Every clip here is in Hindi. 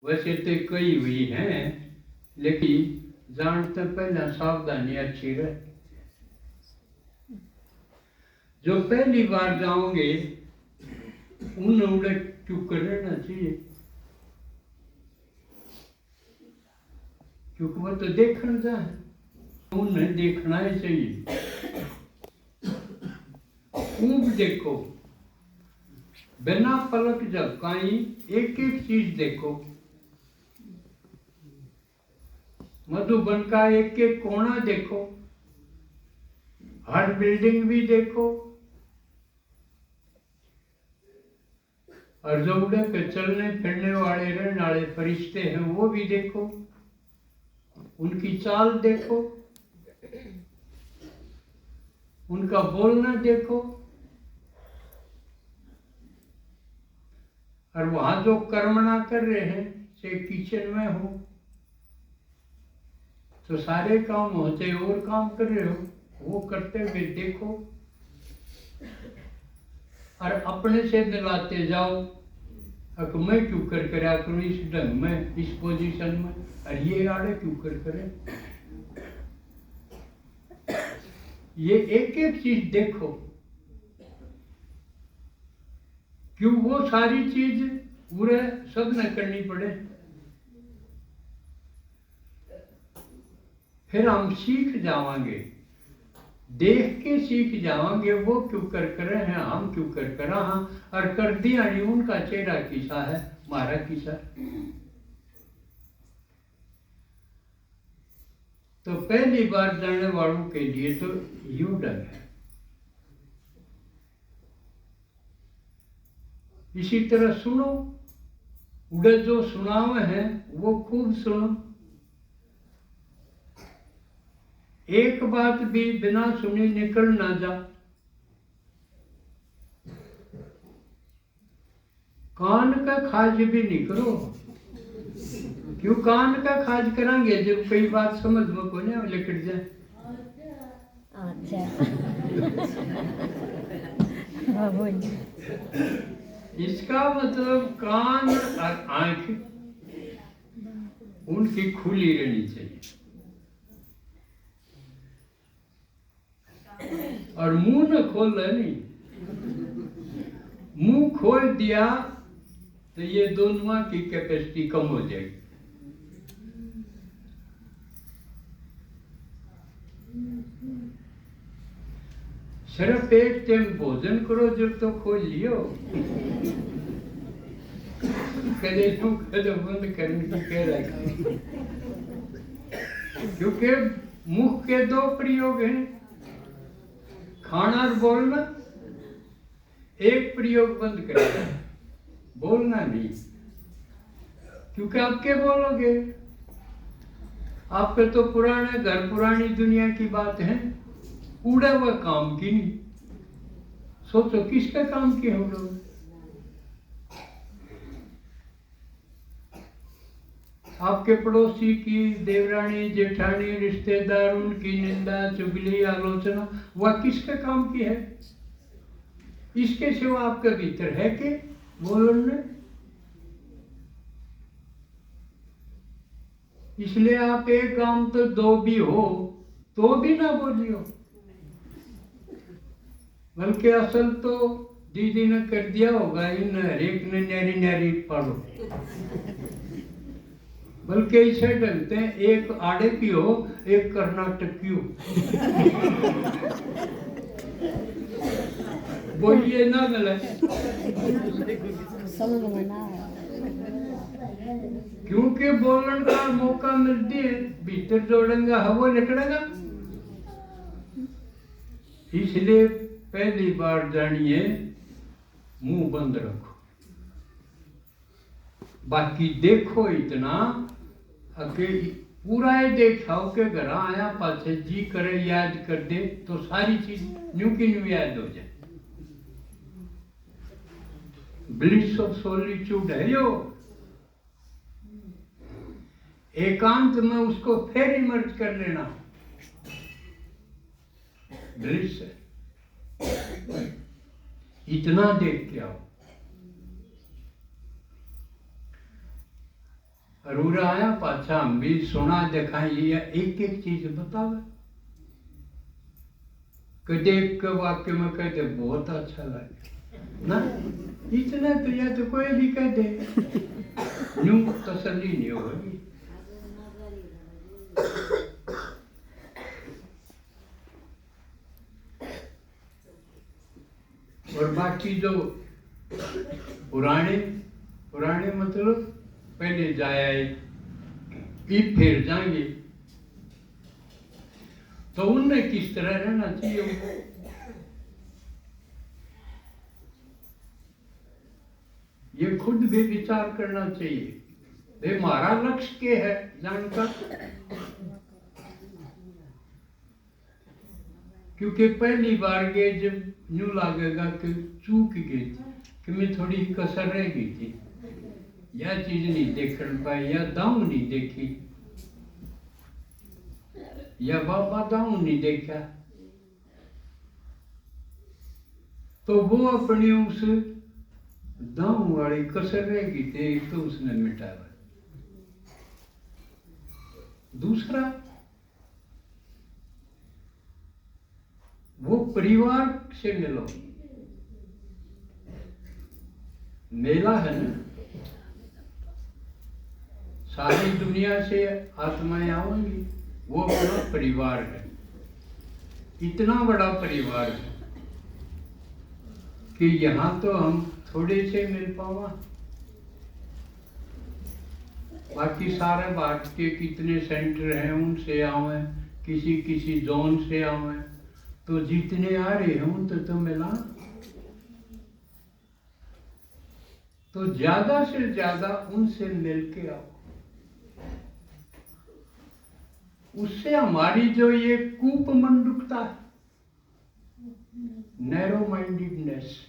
वैसे तो कई हुई हैं, लेकिन जानते पहले सावधानी अच्छी रहे। जो पहली बार जाओगे उन उड़े चुप कर रहना चाहिए, क्योंकि वो तो देखना जाए, उन्हें देखना ही चाहिए। खूब देखो, बिना पलक झपकाई एक एक चीज देखो। मधुबन का एक एक कोना देखो, हर बिल्डिंग भी देखो, और जो उड़े पे चलने फिरने वाले रहने वाले फरिश्ते हैं वो भी देखो, उनकी चाल देखो, उनका बोलना देखो, और वहां जो कर्मणा कर रहे हैं, से किचन में हो तो सारे काम होते और काम कर रहे हो, वो करते हुए देखो, और अपने से दिलाते जाओ कि मैं क्यों कर करा करूं इस ढंग में, इस पोजीशन में, और ये आड़े क्यों कर करे। ये एक एक चीज देखो, क्यों वो सारी चीज पूरे सब न करनी पड़े। फिर हम सीख जावांगे, देख के सीख जावांगे, वो क्यों कर रहे हैं, हम क्यों कर रहा, और कर दिया नहीं, उनका चेहरा किसा है, हमारा किसा। तो पहली बार जाने वालों के लिए तो यूं ढंग है। इसी तरह सुनो, उड़े जो सुनावे हैं वो खूब सुनो, एक बात भी बिना सुनी निकल ना जा। कान का खाज भी नहीं करो, क्यों कान का खाज करांगे जब कई बात समझ में को नहीं लिखट जाए। इसका मतलब कान और आंख उनकी खुली रहनी चाहिए, और मुंह न खोल नहीं। मुंह खोल दिया तो ये दोनों की कैपेसिटी कम हो जाएगी। सिर्फ एक टाइम भोजन करो जब तो खोल लियो, कदे बंद करने की कह रहा है। क्योंकि मुख के दो प्रयोग हैं, खाना और बोलना। एक प्रयोग बंद करेगा, बोलना नहीं, क्योंकि आप क्या बोलोगे, आपके तो पुराने घर पुरानी दुनिया की बात है, उड़ा हुआ काम की नहीं। सोचो किसका काम की हम लोग। आपके पड़ोसी की, देवरानी जेठानी रिश्तेदार, उनकी निंदा चुगली आलोचना, वह किसके काम की है। इसके सिवा आपके भीतर है कि बोलने। इसलिए आप एक काम तो दो भी हो तो भी ना बोलियो, बल्कि असल तो दीदी ने कर दिया होगा, इन हरेक ने न्यारी न्यारी पढ़ो, बल्कि इसे डलते हैं एक आड़े की हो एक कर्नाटक की हो। वो ये ना मिले, क्योंकि बोलने का मौका मिलती है, भीतर जोड़ेंगे हवा निकलेगा। इसलिए पहली बार जानिए मुंह बंद रखो, बाकी देखो इतना कि पूरा ही देखाओ के घर आया पाछे जी करे याद कर दे तो सारी चीज न्यू की न्यू याद हो जाए। ब्लिस ऑफ सॉलिट्यूड है यो, एकांत में उसको फिर इमर्ज कर लेना, ब्लिस है। इतना देख के आओ। अरूरा आया पाछा हम भी सुना दिखाई या एक एक चीज बतावे। कदे एक वाक्य में कहते बहुत अच्छा लगे ना, इतना तो या तो कोई भी कह दे यूं तसल्ली नहीं होगी। और बाकी जो पुराने पुराने मतलब पहले जाए फिर जाएंगे, तो उनमें किस तरह रहना चाहिए उनको, ये खुद भी विचार करना चाहिए। ये हमारा लक्ष्य क्या है जानकर, क्योंकि पहली बार गए जब यूं लगेगा कि चूक गई थी, कि मैं थोड़ी कसर रह गई थी, यह चीज नहीं देख पाई, या दाऊ नहीं देखी, या बाबा दाऊ नहीं देखा, तो वो अपनी उस दाऊ वाली कसर रह गई थी तो उसने मिटाया। दूसरा, वो परिवार से मिलो, मेला है ना, सारी दुनिया से आत्माएं आएंगी, वो अपना परिवार है, इतना बड़ा परिवार है कि यहाँ तो हम थोड़े से मिल पावा, बाकी सारे भारत के कितने सेंटर हैं उनसे आवे, किसी किसी जोन से आवे, तो जितने आ रहे हैं उन तो मिला, तो ज्यादा से ज्यादा उनसे मिलके आओ, उससे हमारी जो ये कूपमंडुकता है, नैरो माइंडेडनेस,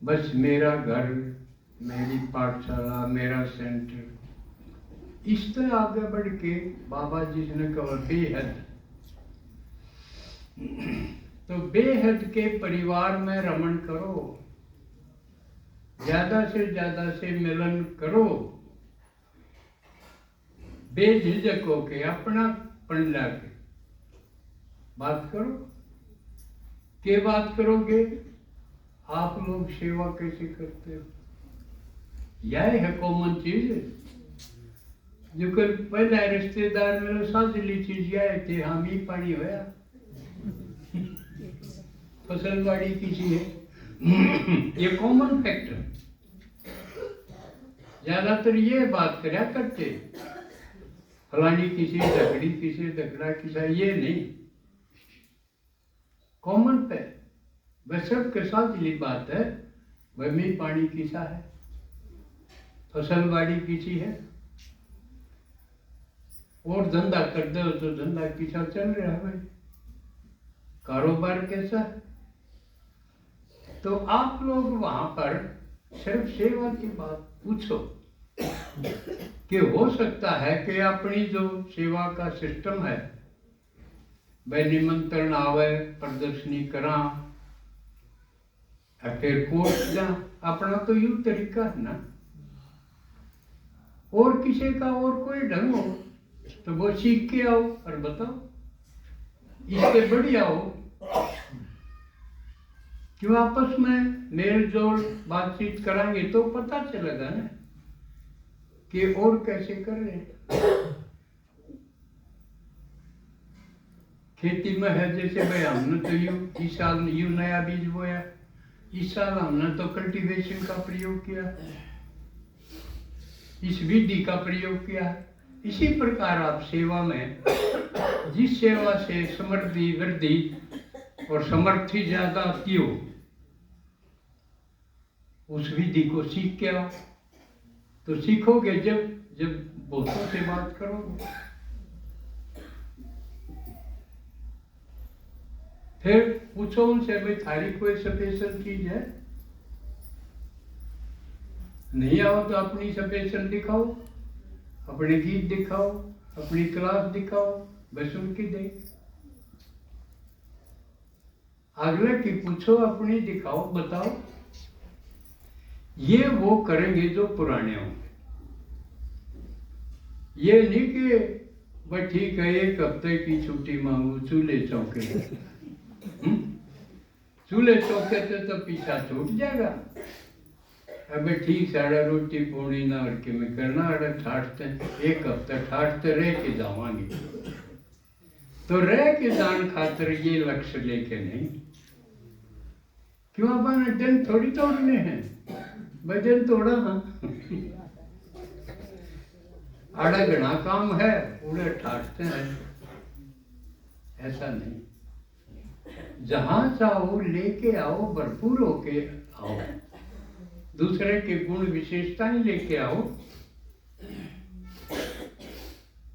बस मेरा घर, मेरी पाठशाला, मेरा सेंटर, इस तरह आगे बढ़ के बाबा जी ने कहा बेहद, तो बेहद के परिवार में रमण करो, ज्यादा से मिलन करो, बेझिझक होके अपना पन लाके बात करो। के बात करोगे, आप लोग सेवा कैसे करते हो, यह है कॉमन चीज, जो कल पहला रिश्तेदार मेरे साजली चीज आए थे, हम ही पानी होया फसलबाड़ी किसी है, ये कॉमन फैक्टर, ज्यादातर ये बात करया करते, फलानी किसी झगड़ी किसी झगड़ा किसा, ये नहीं, कॉमन पे वह सब के साथ ये बात है, वह में पानी किसा है, फसलबाड़ी किसी है, और धंधा कर दो तो धंधा किसा चल रहा है भाई, कारोबार कैसा है, तो आप लोग वहां पर सिर्फ सेवा की बात पूछो कि हो सकता है कि अपनी जो सेवा का सिस्टम है, वह निमंत्रण आवे, प्रदर्शनी करा, फिर कोर्स जा, अपना तो यूं तरीका है ना, और किसी का और कोई ढंग हो तो वो सीख के आओ और बताओ, इससे बढ़िया हो क्यों, आपस में मेल जोल बातचीत कराएंगे तो पता चलेगा ना कि और कैसे कर रहे हैं। खेती में है जैसे भाई हमने तो इस साल यूं नया बीज बोया, इस साल हमने तो कल्टीवेशन का प्रयोग किया, इस विधि का प्रयोग किया, इसी प्रकार आप सेवा में जिस सेवा से समृद्धि वृद्धि और समर्थी ज्यादा आती हो, उस विधि को सीख के आओ, तो सीखोगे जब बहुतों से बात करोगे, फिर पूछो उनसे भाई थारी कोई स्पेशल चीज है, नहीं आओ तो अपनी स्पेशल दिखाओ, अपने गीत दिखाओ, अपनी क्लास दिखाओ, बस उनकी दे, अगले की पूछो, अपनी दिखाओ, बताओ, ये वो करेंगे जो पुराने होंगे। ये नहीं कि भाई ठीक है 1 हफ्ते की छुट्टी मांगू चूल्हे चौके। चूल्हे चौके से तो पीछा छूट जाएगा। अबे ठीक साढ़े रोटी पूरी ना और में करना अरे ठाटते 1 हफ्ता ठाटते रह के जावांगे। तो रह के जान खातर ये लक्ष्य लेके नहीं। क्यों अपन दिन थोड़ी तोड़ने हैं, वजन तोड़ा। हाँ आड़ा घना काम है पूरे ठाटते हैं, ऐसा नहीं। जहां चाहो लेके आओ, भरपूर होके आओ, दूसरे के गुण विशेषताएं लेके आओ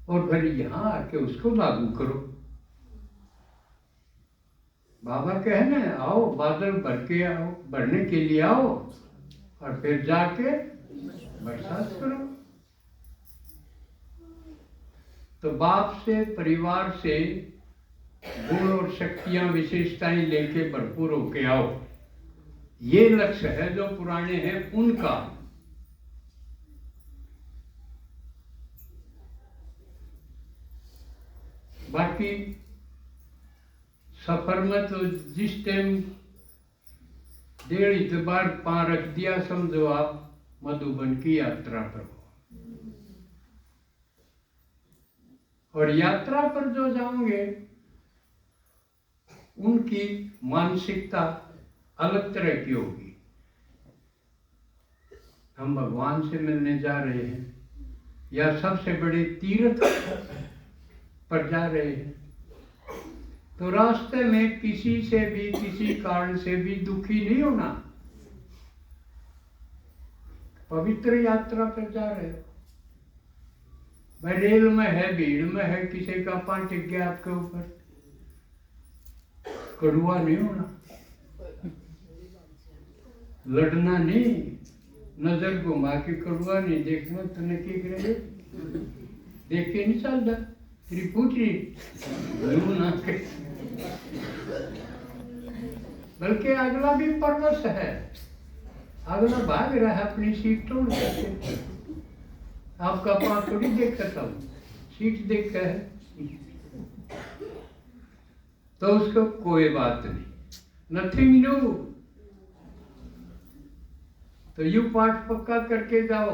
और फिर यहां आके उसको लागू करो। बाबा कहे ना आओ बादल भर के आओ, भरने के लिए आओ और फिर जाके बरसात करो। तो बाप से परिवार से गुण और शक्तियां विशेषताएं लेके भरपूर होके आओ, ये लक्ष्य है जो पुराने हैं उनका। बाकी सफर में तो जिस टाइम 1.5 बार पांव रख दिया समझो आप मधुबन की यात्रा पर हो। और यात्रा पर जो जाओगे उनकी मानसिकता अलग तरह की होगी। हम भगवान से मिलने जा रहे हैं या सबसे बड़े तीर्थ पर जा रहे हैं, तो रास्ते में किसी से भी किसी कारण से भी दुखी नहीं होना। पवित्र यात्रा पर जा रहे हो, भाई रेल में है, भीड़ में है, किसी का पांव टिक गया आपके ऊपर, कड़ुआ नहीं होना, लड़ना नहीं, नजर घुमा के कड़ुआ नहीं देखना। तूने की करे देख के नहीं चलता, तेरी पूछी ना के। बल्कि अगला भी परवश है, अगला भाग रहा है अपनी सीट तोड़ करके। आपका पांव थोड़ी देखता था, सीट देखता है तो उसको कोई बात नहीं, नथिंग न्यू। तो यू पाठ पक्का करके जाओ,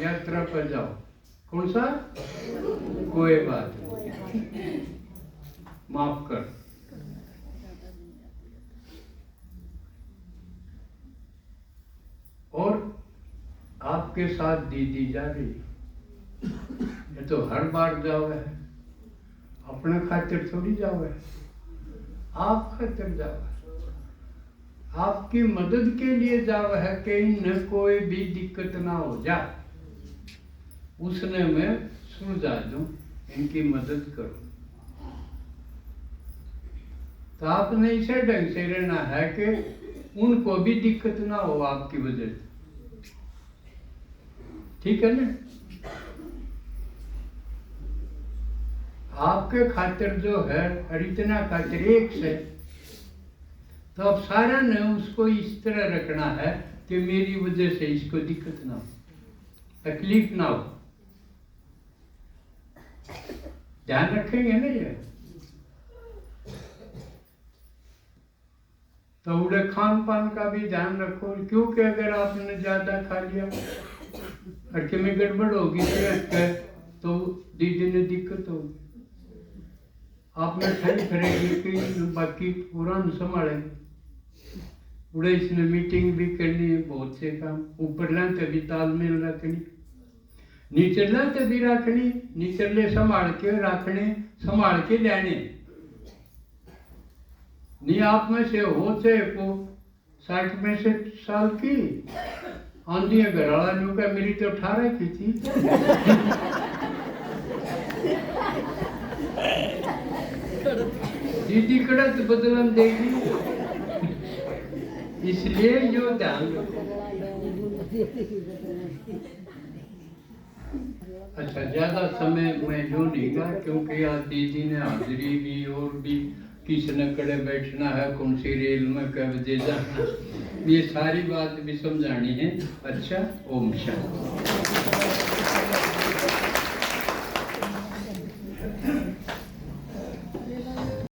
यात्रा पर जाओ। कौन सा? कोई बात नहीं, माफ कर। और आपके साथ दीदी जा रही, ये तो हर बार जाओ है, अपने खातिर थोड़ी जाओ है, आप खातिर जाओ है, आपकी मदद के लिए जाओ है। कहीं न कोई भी दिक्कत ना हो जाए, उसने मैं सुलझा दूं, इनकी मदद करूं। तो आपने इसे ढंग से रहना है कि उनको भी दिक्कत ना हो आपकी वजह से, ठीक है ना? आपके खातिर जो है और इतना खातिर एक से, तो अब सारा ने उसको इस तरह रखना है कि मेरी वजह से इसको दिक्कत ना हो, तकलीफ ना हो। ध्यान रखेंगे ना ये? तो उड़े खान पान का भी ध्यान रखो, क्योंकि अगर आपने ज्यादा खा लिया और में गड़बड़ होगी तो दीदी ने दिक्कत होगी। आपने ठंड करेगी कि बाकी पूरा संभालेंगे। उड़े इसने मीटिंग भी करनी है, बहुत से काम ऊपर लाते भी तालमेल रखनी, नीचला ते भी रखनी, नीचले संभाल के रखने, संभाल के लेने। नहीं आप में से हो से को 60 साल की आंधी है, घर वाला न्यू का मेरी तो 18 की थी। दीदी कड़क बदलम देगी, इसलिए जो ध्यान रखो। अच्छा ज्यादा समय मैं जो नहीं गा, क्योंकि आज दीदी ने हाजिरी भी और भी किस नकड़े बैठना है, कौन सी रेल में कब दे जाना, ये सारी बात भी समझानी है। अच्छा, ओम शांति।